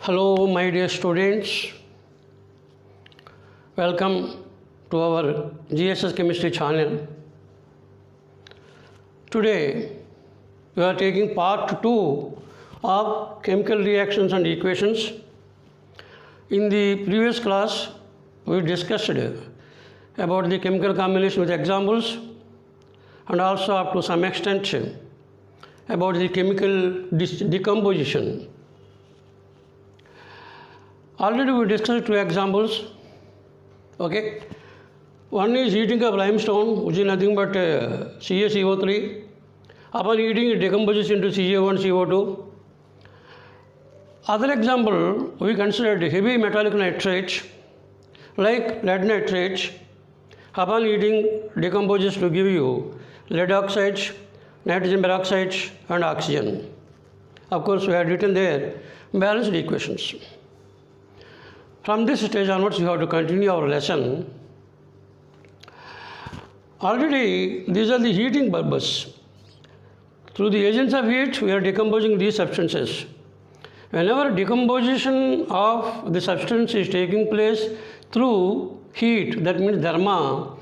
Hello, my dear students. Welcome to our GSS Chemistry channel. Today, we are taking part 2 of chemical reactions and equations. In the previous class, we discussed about the chemical combination with examples and also up to some extent about the chemical decomposition. Already we discussed 2 examples. Okay, one is heating of limestone, which is nothing but CaCO3. Upon heating, it decomposes into Ca1, CO2. Other example, we considered heavy metallic nitrates like lead nitrates. Upon heating, decomposes to give you lead oxides, nitrogen peroxide, and oxygen. Of course, we had written there balanced equations. From this stage onwards, we have to continue our lesson. Already, these are the heating bulbs. Through the agents of heat, we are decomposing these substances. Whenever decomposition of the substance is taking place through heat, that means therma,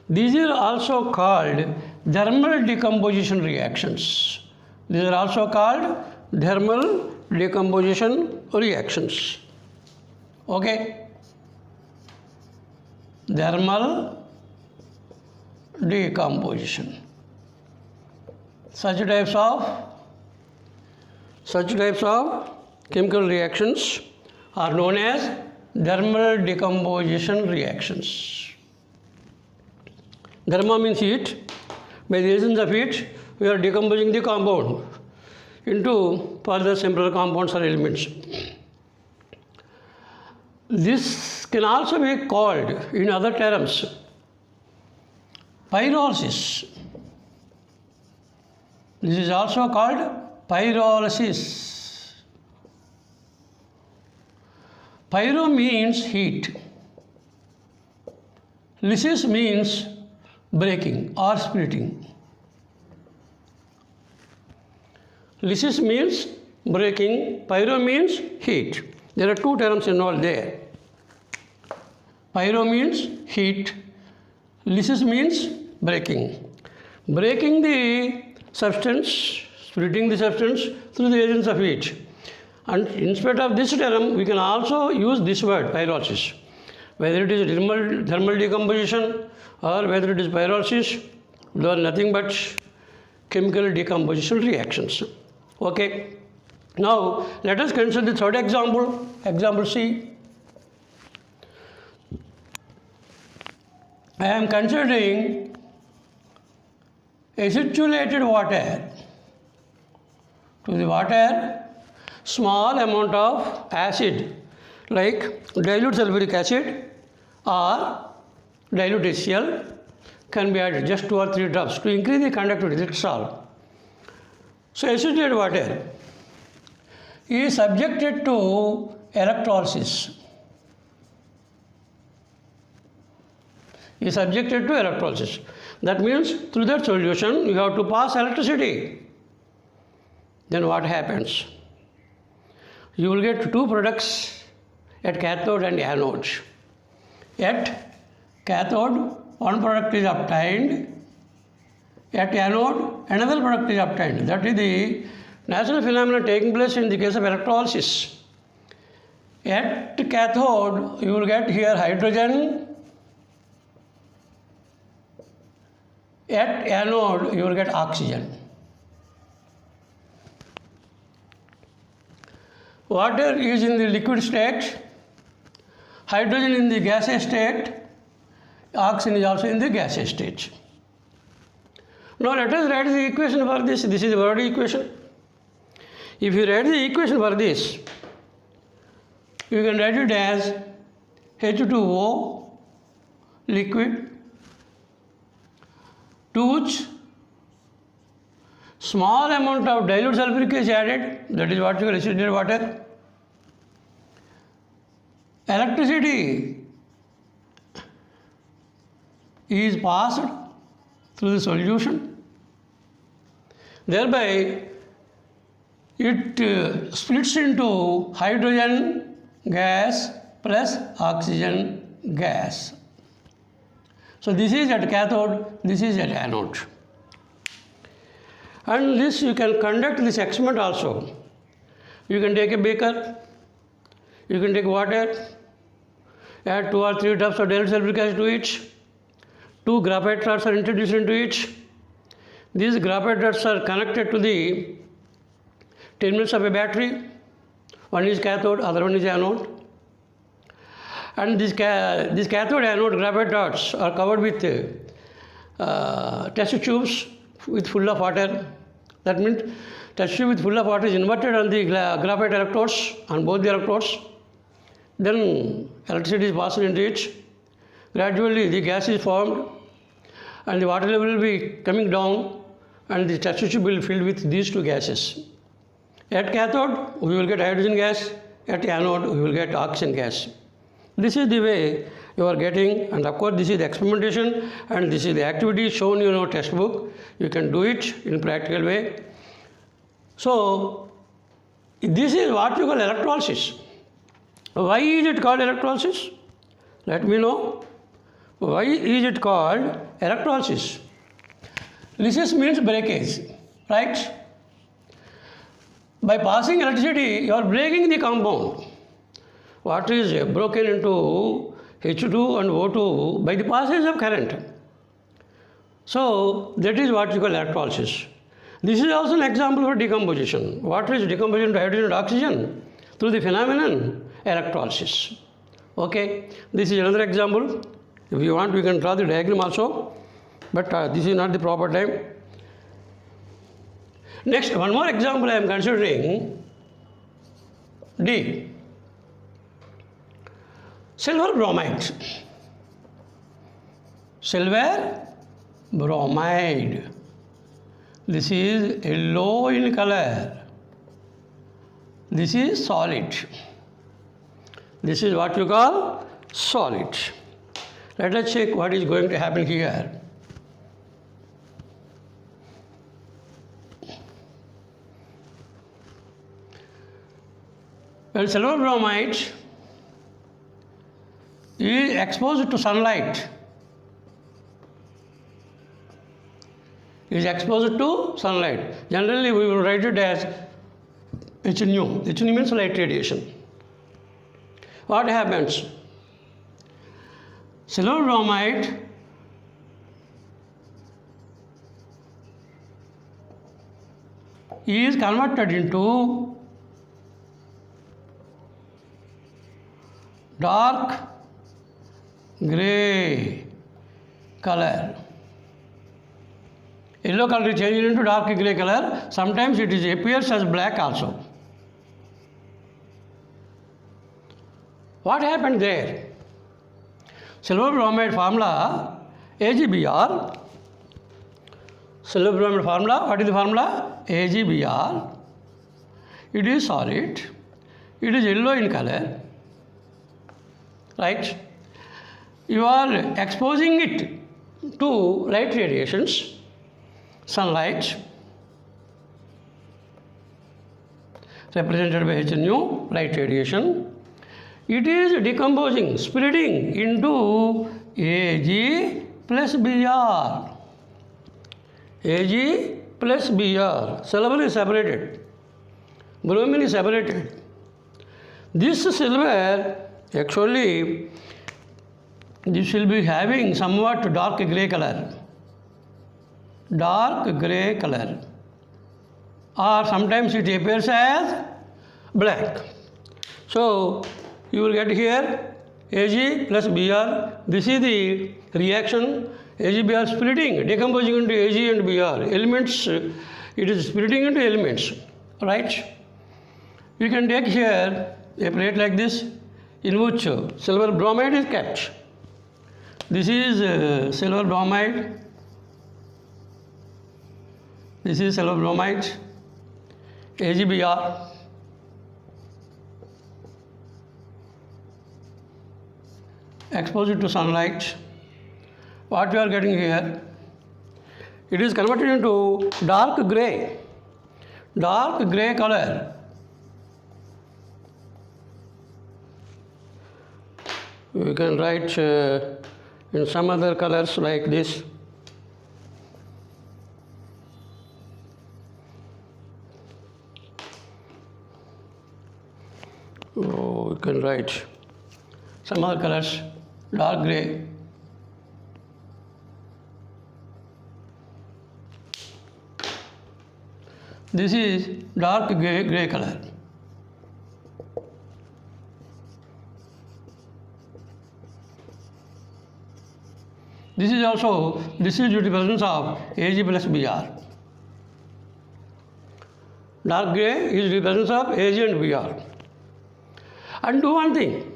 these are also called thermal decomposition reactions. These are also called thermal decomposition reactions. Okay, thermal decomposition. Such types of chemical reactions are known as thermal decomposition reactions. Therma means heat. By the agents of heat, we are decomposing the compound into further simpler compounds or elements. This can also be called, in other terms, pyrolysis. This is also called pyrolysis. Pyro means heat. Lysis means breaking or splitting. Lysis means breaking, pyro means heat. There are 2 terms involved there. Pyro means heat, lysis means breaking. Breaking the substance, splitting the substance through the agents of heat. And instead of this term, we can also use this word, pyrolysis. Whether it is thermal decomposition or whether it is pyrolysis, they are nothing but chemical decomposition reactions. Okay. Now, let us consider the third example, example C. I am considering acidulated water. To the water, small amount of acid like dilute sulfuric acid or dilute HCl can be added, just 2 or 3 drops to increase the conductivity, that's all. So, acidulated water is subjected to electrolysis. That means through that solution you have to pass electricity. Then what happens? You will get 2 products at cathode and anode. At cathode, one product is obtained. At anode, another product is obtained. That is the natural phenomenon taking place in the case of electrolysis. At cathode, you will get here hydrogen. At anode, you will get oxygen. Water is in the liquid state, hydrogen in the gaseous state, oxygen is also in the gaseous state. Now let us write the equation for this. This is the word equation. If you write the equation for this, you can write it as H2O liquid to which small amount of dilute sulfuric is added, that is what you call acidulated water. Electricity is passed through the solution. Thereby, it splits into hydrogen gas plus oxygen gas. So this is at cathode, this is at anode. And this you can conduct this experiment also. You can take a beaker, you can take water, add 2 or 3 drops of dilute sulfuric acid to it. 2 graphite rods are introduced into it. These graphite rods are connected to the terminals of a battery. One is cathode, other one is anode. And this cathode anode graphite rods are covered with test tubes with full of water. That means test tube with full of water is inverted on the graphite electrodes, on both the electrodes. Then electricity is passed into it. Gradually the gas is formed and the water level will be coming down and the test tube will be filled with these 2 gases. At cathode we will get hydrogen gas, at anode we will get oxygen gas. This is the way you are getting, and of course this is the experimentation and this is the activity shown in your textbook. You can do it in practical way. So this is what you call electrolysis. Why is it called electrolysis? Let me know. Why is it called electrolysis? Lysis means breakage, right? By passing electricity, you are breaking the compound. Water is broken into H2 and O2 by the passage of current. So that is what you call electrolysis. This is also an example for decomposition. Water is decomposed into hydrogen and oxygen through the phenomenon electrolysis. Okay, this is another example. If you want, we can draw the diagram also, but this is not the proper time. Next, one more example I am considering. D. Silver bromide. Silver bromide. This is yellow in color. This is solid. This is what you call solid. Let us check what is going to happen here. When silver bromide is exposed to sunlight, generally we will write it as HNU. HNU means light radiation. What happens? Silver bromide is converted into dark grey color. Yellow color is changed into dark grey color. Sometimes it appears as black also. What happened there? Silver bromide formula AgBr. Silver bromide formula, what is the formula? AgBr. It is solid. It is yellow in color. Right? You are exposing it to light radiations, sunlight, represented by HNU, light radiation. It is decomposing, splitting into Ag plus Br. Ag plus Br. Silver is separated. Bromine is separated. This silver, actually, this will be having somewhat dark grey color. Dark grey color. Or sometimes it appears as black. So, you will get here Ag plus Br. This is the reaction. AgBr splitting, decomposing into Ag and Br. Elements, it is splitting into elements. Right? You can take here a plate like this in which silver bromide is kept. This is silver bromide. This is silver bromide. AgBr. Expose it to sunlight. What you are getting here? It is converted into dark grey. dark gray color. We can write in some other colors like this. We can write some other colors, dark gray. This is dark gray color. This is due to the presence of Ag plus Br. Dark gray is the presence of Ag and Br. And do one thing.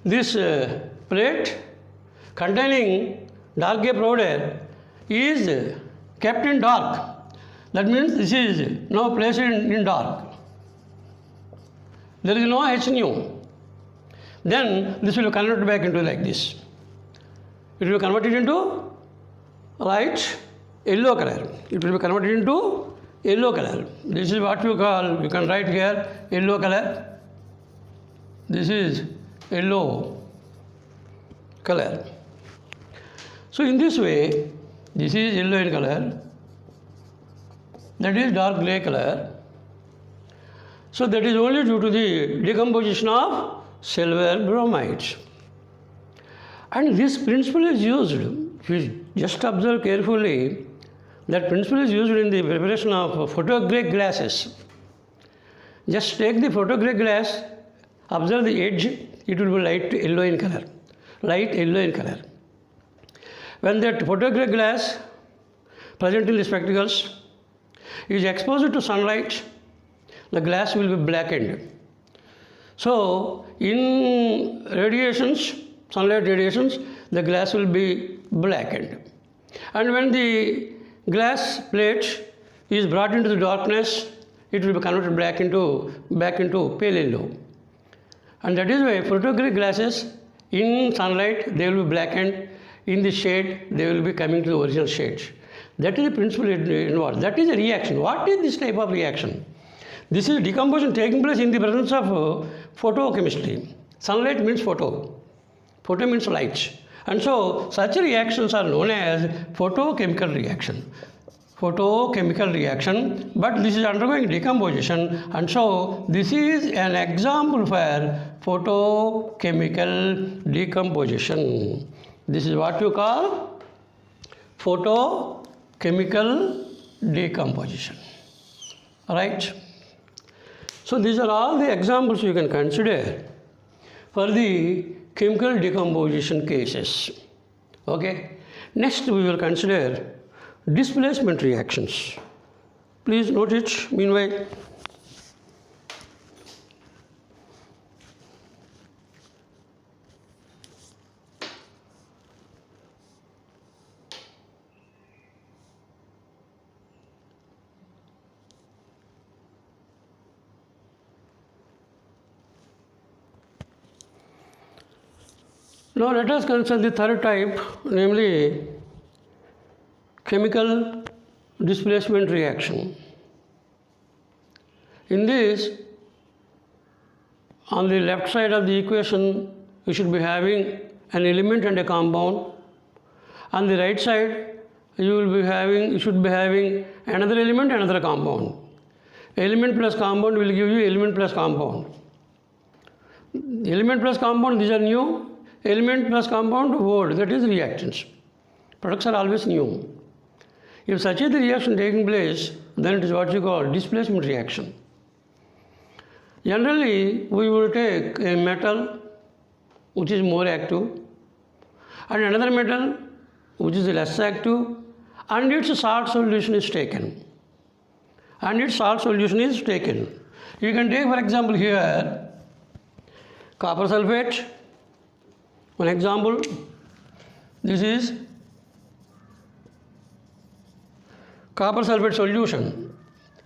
This plate containing dark gray powder is kept in dark. That means this is now placed in dark. There is no H nu. Then this will be converted back into like this. It will be converted into light yellow color. It will be converted into yellow color. This is what you call, you can write here, yellow color. This is yellow color. So in this way, this is yellow in color. That is dark gray color. So that is only due to the decomposition of silver bromide. And this principle is used, if you just observe carefully, that principle is used in the preparation of photographic glasses. Just take the photographic glass, observe the edge, it will be light yellow in color. Light yellow in color. When that photographic glass present in the spectacles is exposed to sunlight, the glass will be blackened. So in radiations, sunlight radiations, the glass will be blackened. And when the glass plate is brought into the darkness, it will be converted back into pale yellow. And that is why photographic glasses in sunlight they will be blackened, in the shade they will be coming to the original shades. That is the principle involved. That is a reaction. What is this type of reaction? This is decomposition taking place in the presence of photochemistry. Sunlight means photo. Photo means light. And so such reactions are known as photochemical reaction. Photochemical reaction, but this is undergoing decomposition, and so this is an example for photochemical decomposition. This is what you call photochemical decomposition. Right? So these are all the examples you can consider for the chemical decomposition cases. Okay? Next we will consider displacement reactions. Please note it meanwhile. Now let us consider the third type, namely chemical displacement reaction. In this, on the left side of the equation, you should be having an element and a compound. On the right side, you should be having another element, another compound. Element plus compound will give you element plus compound. Element plus compound, these are new. Element plus compound, old, that is reactants. Products are always new. If such a reaction taking place, then it is what you call displacement reaction. Generally, we will take a metal which is more active and another metal which is less active, and its salt solution is taken. You can take, for example, here copper sulfate. One example, this is copper sulfate solution.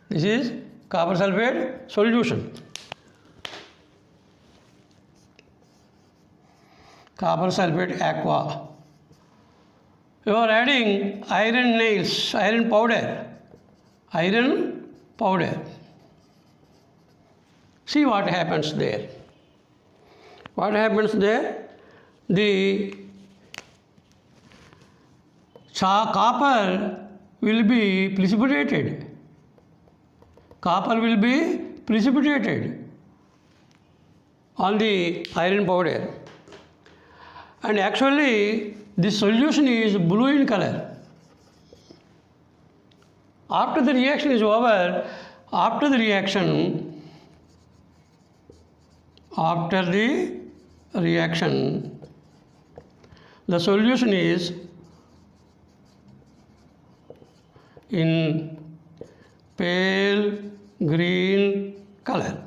This is copper sulfate solution. Copper sulfate aqua. You are adding iron nails, iron powder powder. See what happens there. What happens there? The copper will be precipitated. Copper will be precipitated on the iron powder. And actually, this solution is blue in color. After the reaction is over, after the reaction, the solution is in pale green color.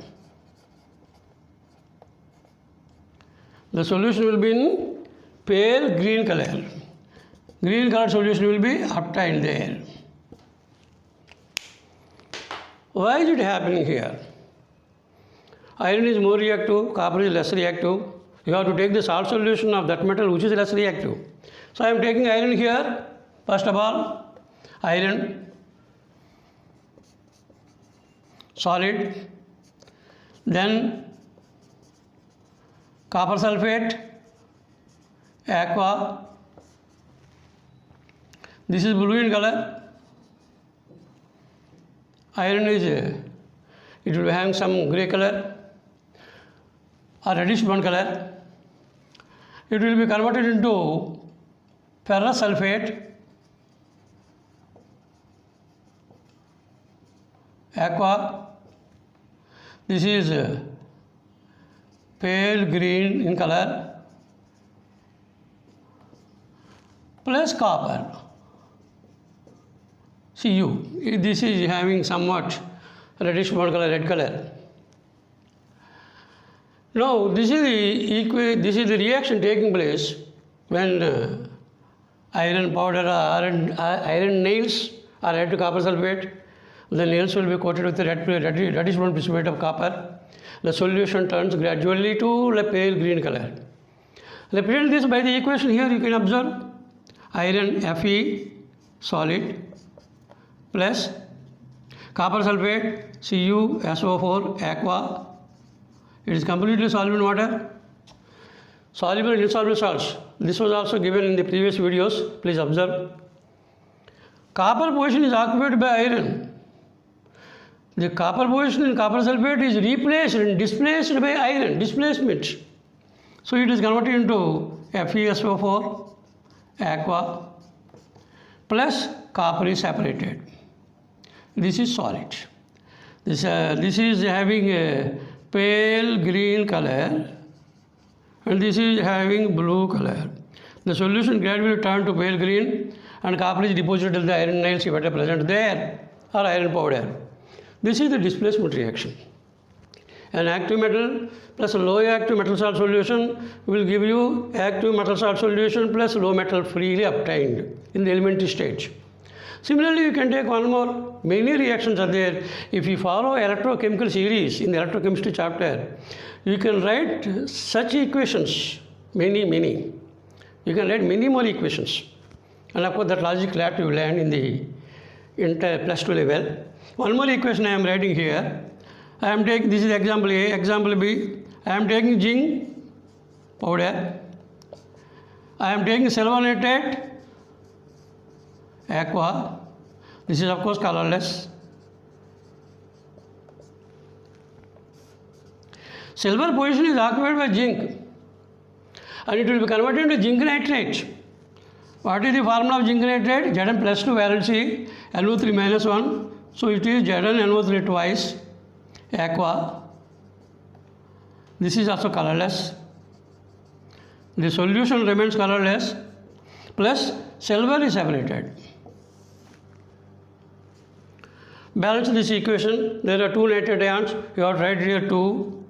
The solution will be in pale green color. Green color solution will be obtained there. Why is it happening here? Iron is more reactive, copper is less reactive. You have to take the salt solution of that metal which is less reactive. So I am taking iron here. First of all, iron, solid, then copper sulfate, aqua. This is blue in color. Iron is, it will be having some grey color or reddish brown color. It will be converted into ferrous sulfate, aqua. This is pale green in color, plus copper, Cu. This is having somewhat reddish brown color, red color. Now this is the reaction taking place when iron powder or iron nails are added to copper sulfate. The nails will be coated with the reddish brown precipitate of copper. The solution turns gradually to a pale green color. Represent this by the equation here. You can observe iron Fe solid plus copper sulfate CuSO4 aqua. It is completely soluble in water. Soluble and insoluble salts. This was also given in the previous videos. Please observe. Copper position is occupied by iron. The copper position in copper sulfate is replaced and displaced by iron, displacement. So it is converted into FeSO4 aqua plus copper is separated. This is solid. This is having a pale green color and this is having blue color. The solution gradually turned to pale green and copper is deposited in the iron nails if it is present there or iron powder. This is the displacement reaction. An active metal plus a low active metal salt solution will give you active metal salt solution plus low metal freely obtained in the elementary stage. Similarly, you can take one more. Many reactions are there. If you follow electrochemical series in the electrochemistry chapter, you can write such equations, many. You can write many more equations. And of course, that logic lab you learn in the plus 2 level. One more equation I am writing here. I am taking, this is example A, example B. I am taking zinc powder. I am taking silver nitrate, aqua. This is of course colorless. Silver position is occupied by zinc and it will be converted into zinc nitrate. What is the formula of zinc nitrate? Zn plus 2 valency, NO3 minus 1. So it is Zn NO3 twice, aqua. This is also colorless. The solution remains colorless plus silver is separated. Balance this equation. There are 2 nitrate ions. You have to write here 2.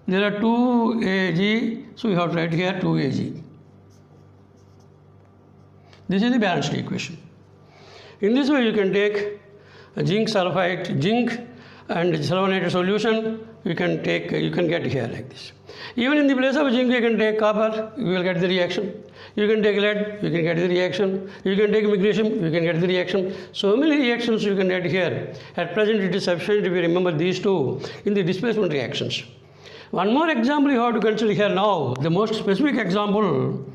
There are 2 Ag. So you have to write here 2 Ag. This is the balanced equation. In this way you can take zinc sulfide, zinc and silver nitrate solution you can get here like this. Even in the place of zinc, you can take copper, you will get the reaction. You can take lead, you can get the reaction. You can take magnesium, you can get the reaction. So many reactions you can get here. At present, it is sufficient if you remember these two in the displacement reactions. One more example you have to consider here now, the most specific example,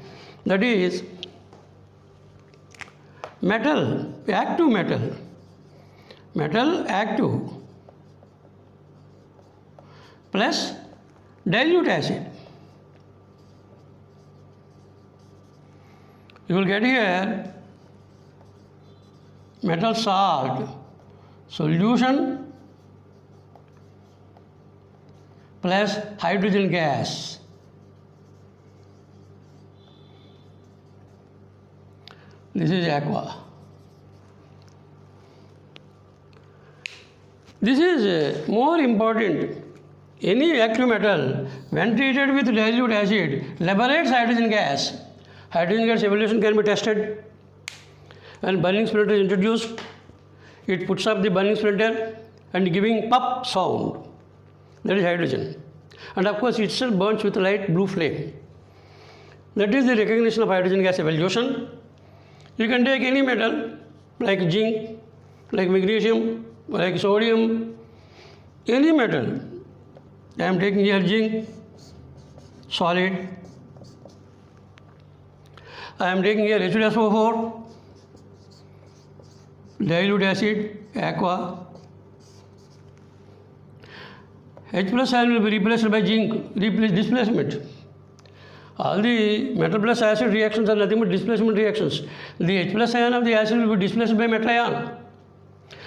that is metal, active metal. Metal active plus dilute acid. You will get here metal salt solution plus hydrogen gas. This is aqua. This is more important. Any active metal, when treated with dilute acid, liberates hydrogen gas. Hydrogen gas evaluation can be tested. When burning splinter is introduced, it puts up the burning splinter and giving pop sound. That is hydrogen. And of course, it itself burns with light blue flame. That is the recognition of hydrogen gas evaluation. You can take any metal like zinc, like magnesium, like sodium, any metal. I am taking here zinc, solid. I am taking here H2SO4, dilute acid, aqua. H plus ion will be replaced by zinc, displacement. All the metal plus acid reactions are nothing but displacement reactions. The H plus ion of the acid will be displaced by metal ion.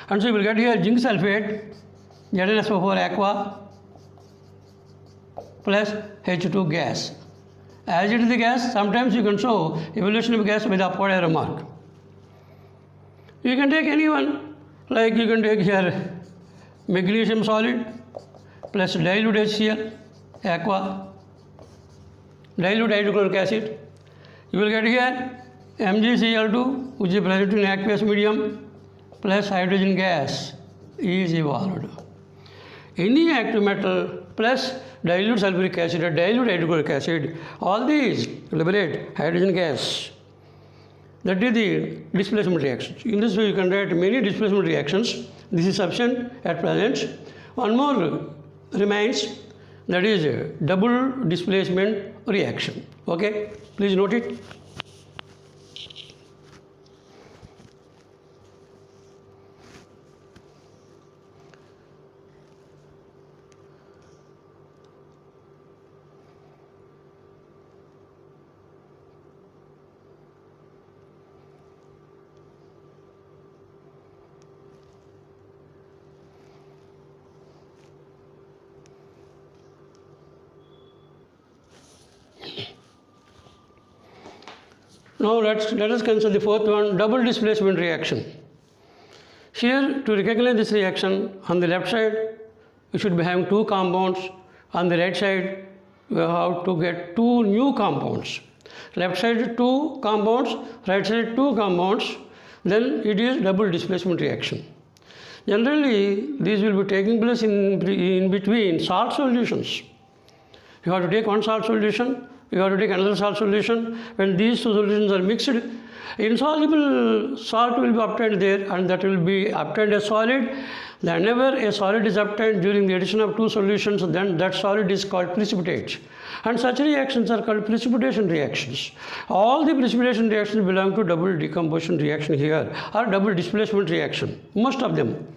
And so you will get here zinc sulfate, ZnSO4 aqua plus H2 gas. As it is the gas, sometimes you can show evaluation of gas with upward arrow mark. You can take any one, like you can take here magnesium solid plus dilute HCl, aqua, dilute hydrochloric acid. You will get here MgCl2, which is present in aqueous medium, plus hydrogen gas is evolved. Any active metal plus dilute sulfuric acid or dilute hydrochloric acid, all these liberate hydrogen gas. That is the displacement reactions. In this way, you can write many displacement reactions. This is sufficient at present. One more remains, that is a double displacement reaction. Okay, please note it. Now let us consider the fourth one, double displacement reaction. Here, to recognize this reaction, on the left side you should be having two compounds, on the right side you have to get two new compounds. Left side two compounds, right side two compounds, then it is double displacement reaction. Generally, these will be taking place in between salt solutions. You have to take one salt solution, you have to take another salt solution. When these two solutions are mixed, insoluble salt will be obtained there, and that will be obtained as solid. Whenever a solid is obtained during the addition of two solutions, then that solid is called precipitate. And such reactions are called precipitation reactions. All the precipitation reactions belong to double decomposition reaction here, or double displacement reaction, most of them.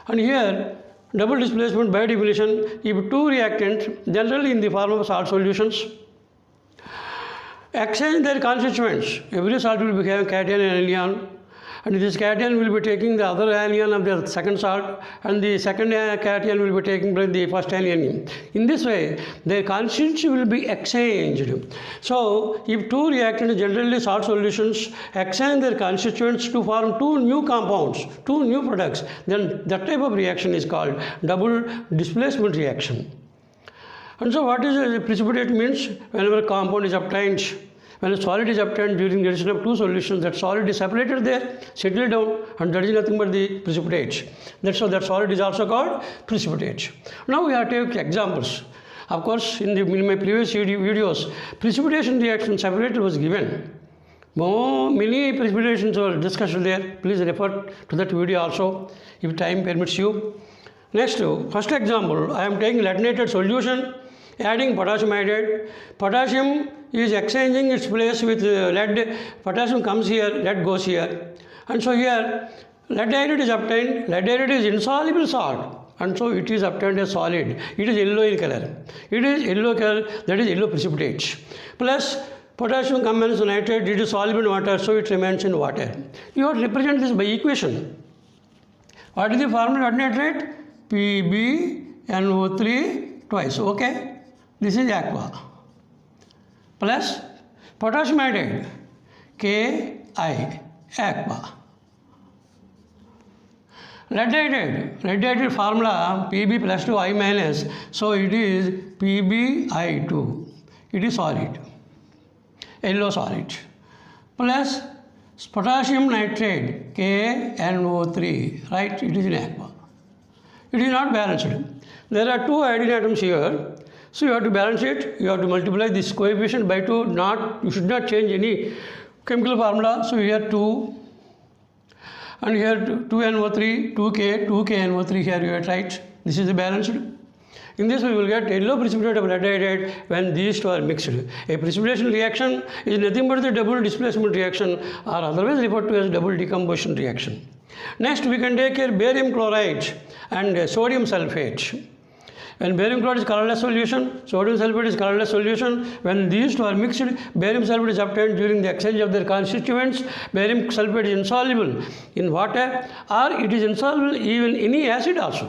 And here, double displacement by definition, if two reactants, generally in the form of salt solutions, exchange their constituents. Every salt will be having cation and anion, and this cation will be taking the other anion of the second salt, and the second cation will be taking the first anion. In this way, their constituents will be exchanged. So, if two reactants, generally salt solutions, exchange their constituents to form two new compounds, two new products, then that type of reaction is called double displacement reaction. And so what is a precipitate means? Whenever a compound is obtained When a solid is obtained during the addition of two solutions, that solid is separated there, settled down, and that is nothing but the precipitate. That's why that solid is also called precipitate. Now we have to take examples. Of course, in my previous videos, precipitation reaction separator was given. Many precipitations were discussed there. Please refer to that video also if time permits you. Next, first example, I am taking leadinated solution, adding potassium iodide. Potassium is exchanging its place with lead. Potassium comes here, lead goes here. And so here, lead iodide is obtained. Lead iodide is insoluble salt. And so it is obtained as solid. It is yellow in color. It is yellow color, that is yellow precipitate. Plus potassium combines nitrate, it is soluble in water, so it remains in water. You have to represent this by equation. What is the formula of nitrate? PbNO3 twice. Okay? This is aqua. Plus potassium iodide, Ki, aqua. Lead iodide formula Pb plus 2I minus, so it is PbI2. It is solid, yellow solid. Plus potassium nitrate, KNO3, right? It is in aqua. It is not balanced. There are two iodine atoms here, so you have to balance it. You have to multiply this coefficient by 2. You should not change any chemical formula. So here 2. And here 2NO3, 2KNO3 here you have right. This is balanced. In this we will get yellow precipitate of lead iodide when these two are mixed. A precipitation reaction is nothing but the double displacement reaction, or otherwise referred to as double decomposition reaction. Next we can take here barium chloride and sodium sulfate. When barium chloride is colorless solution, sodium sulfate is colorless solution. When these two are mixed, barium sulfate is obtained during the exchange of their constituents. Barium sulfate is insoluble in water, or it is insoluble even in any acid also.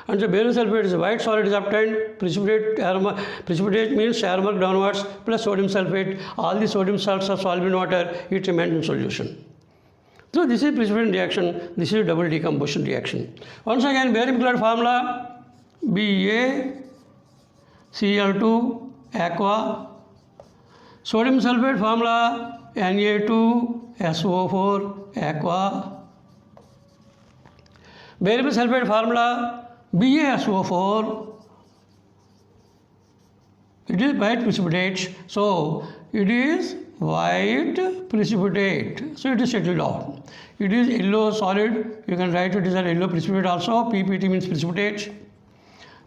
And so barium sulfate is white solid is obtained. Precipitate means arrow mark downwards plus sodium sulfate. All the sodium salts are soluble in water. It remains in solution. So this is precipitation reaction. This is double decomposition reaction. Once again, barium chloride formula. BaCl2 aqua. Sodium sulfate formula Na2SO4 aqua. Barium sulfate formula BaSO4. It is white precipitate, so it is white precipitate, so it is settled down. It is yellow solid, you can write it as a yellow precipitate also. PPT means precipitate.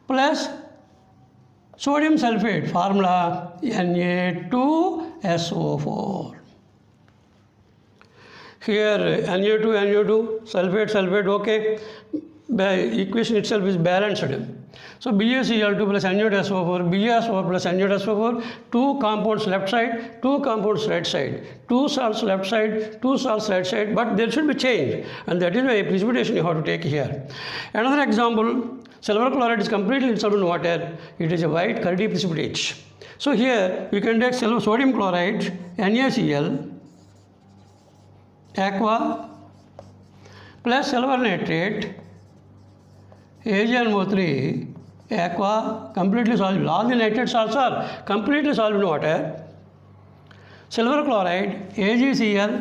Plus sodium sulfate formula Na2SO4. Here Na2, sulfate, okay. The equation itself is balanced. So BaCl2 plus Na2SO4, BaSO4 plus Na2SO4, two compounds left side, two compounds right side, two salts left side, two salts right side, but there should be change, and that is why precipitation you have to take here. Another example, silver chloride is completely insoluble in water. It is a white curdy precipitate. So here we can take sodium chloride, NaCl, aqua, plus silver nitrate, AgNO3, aqua, completely soluble. All the nitrate salts are completely soluble in water. Silver chloride, AgCl,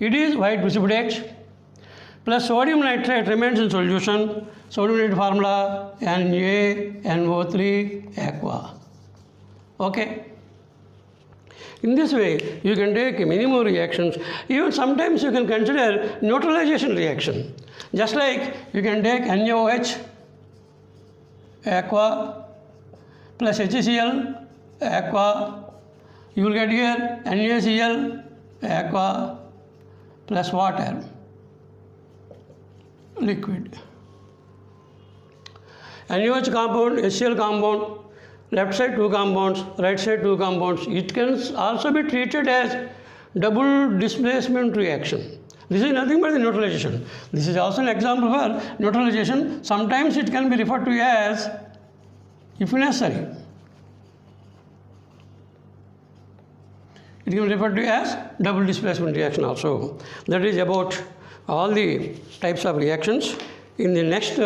it is white precipitate. Plus sodium nitrate remains in solution. Sodium nitrate formula NaNO3 aqua. Okay. In this way, you can take many more reactions. Even sometimes you can consider neutralization reaction. Just like you can take NaOH, aqua, plus HCl, aqua. You will get here NaCl, aqua, plus water, liquid. NaOH compound, HCl compound, left side two compounds, right side two compounds. It can also be treated as double displacement reaction. This is nothing but the neutralization. This is also an example for neutralization. Sometimes it can be referred to as, if necessary, it can be referred to as double displacement reaction also. That is about all the types of reactions. In the next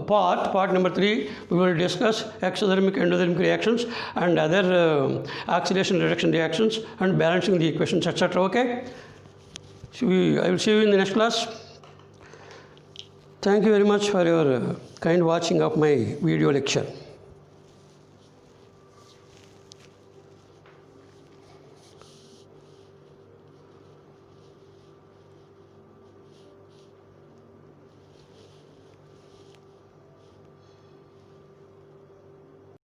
part number 3, we will discuss exothermic, endothermic reactions and other oxidation reduction reactions and balancing the equations, etc. Okay? I will see you in the next class. Thank you very much for your kind watching of my video lecture.